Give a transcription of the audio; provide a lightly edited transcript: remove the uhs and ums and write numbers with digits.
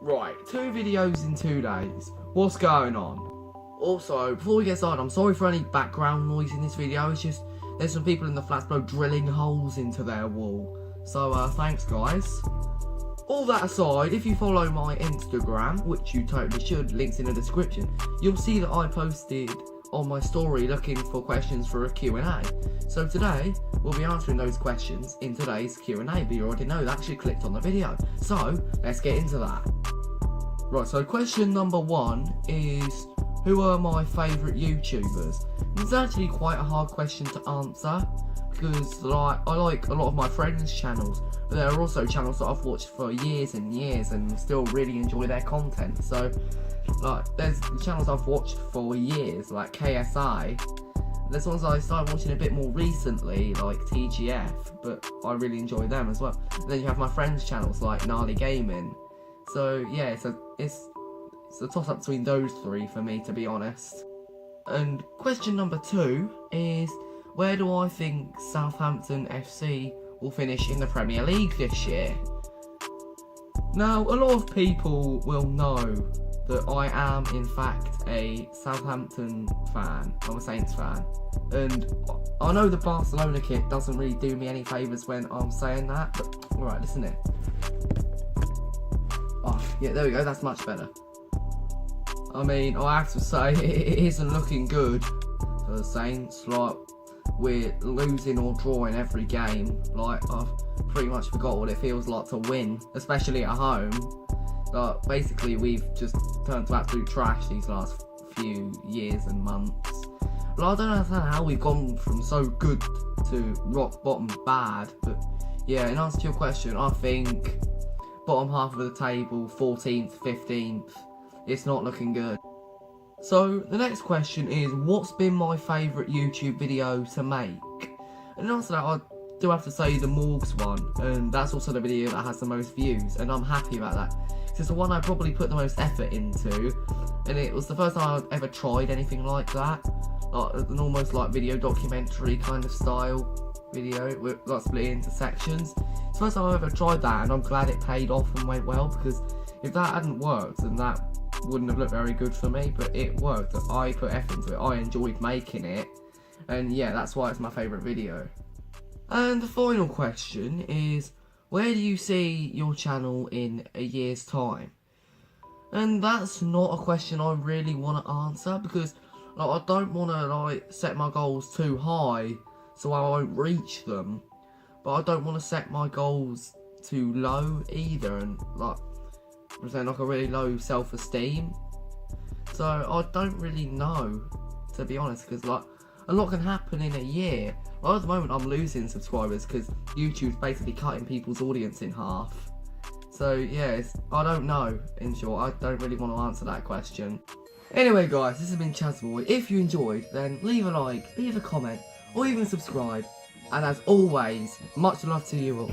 Right, 2 videos in 2 days. What's going on? Also, before we get started, I'm sorry for any background noise in this video. It's just, there's some people in the flats below drilling holes into their wall. So, thanks guys. All that aside, if you follow my Instagram, which you totally should, links in the description, you'll see that I posted on my story looking for questions for a Q&A. So today, we'll be answering those questions in today's Q&A, but you already know that, you clicked on the video. So, let's get into that. Right, so question number 1 is, who are my favourite YouTubers? It's actually quite a hard question to answer, because I like a lot of my friends' channels, but there are also channels that I've watched for years and years and still really enjoy their content. So, there's channels I've watched for years, like KSI. There's ones I started watching a bit more recently, like TGF, but I really enjoy them as well. And then you have my friends' channels, like Gnarly Gaming. So, yeah, it's a toss-up between those 3 for me, to be honest. And question number 2 is, where do I think Southampton FC will finish in the Premier League this year? Now, a lot of people will know that I am, in fact, a Southampton fan. I'm a Saints fan. And I know the Barcelona kit doesn't really do me any favours when I'm saying that, but alright, listen in. Oh, yeah, there we go, that's much better. I mean, I have to say, it isn't looking good for the Saints. Like, we're losing or drawing every game. Like, I've pretty much forgot what it feels like to win, especially at home. Like, basically, we've just turned to absolute trash these last few years and months. But I don't understand how we've gone from so good to rock bottom bad. But yeah, in answer to your question, I think bottom half of the table, 14th, 15th, it's not looking good. So the next question is, what's been my favourite YouTube video to make? And in answer to that, I do have to say the Morgs one, and that's also the video that has the most views, and I'm happy about that. It's the one I probably put the most effort into, and it was the first time I've ever tried anything like that, like an almost like video documentary kind of style video, with like split into sections. It's the first time I've ever tried that, and I'm glad it paid off and went well, because if that hadn't worked, then that wouldn't have looked very good for me, but it worked. I put effort into it, I enjoyed making it, and yeah, that's why it's my favourite video. And the final question is, where do you see your channel in a year's time? And that's not a question I really want to answer, because I don't want to set my goals too high so I won't reach them, but I don't want to set my goals too low either and present a really low self-esteem. So I don't really know, to be honest, because a lot can happen in a year. At the moment I'm losing subscribers because YouTube's basically cutting people's audience in half. So yeah, I don't know, in short. I don't really want to answer that question. Anyway guys, this has been Chaza. If you enjoyed, then leave a like, leave a comment, or even subscribe. And as always, much love to you all.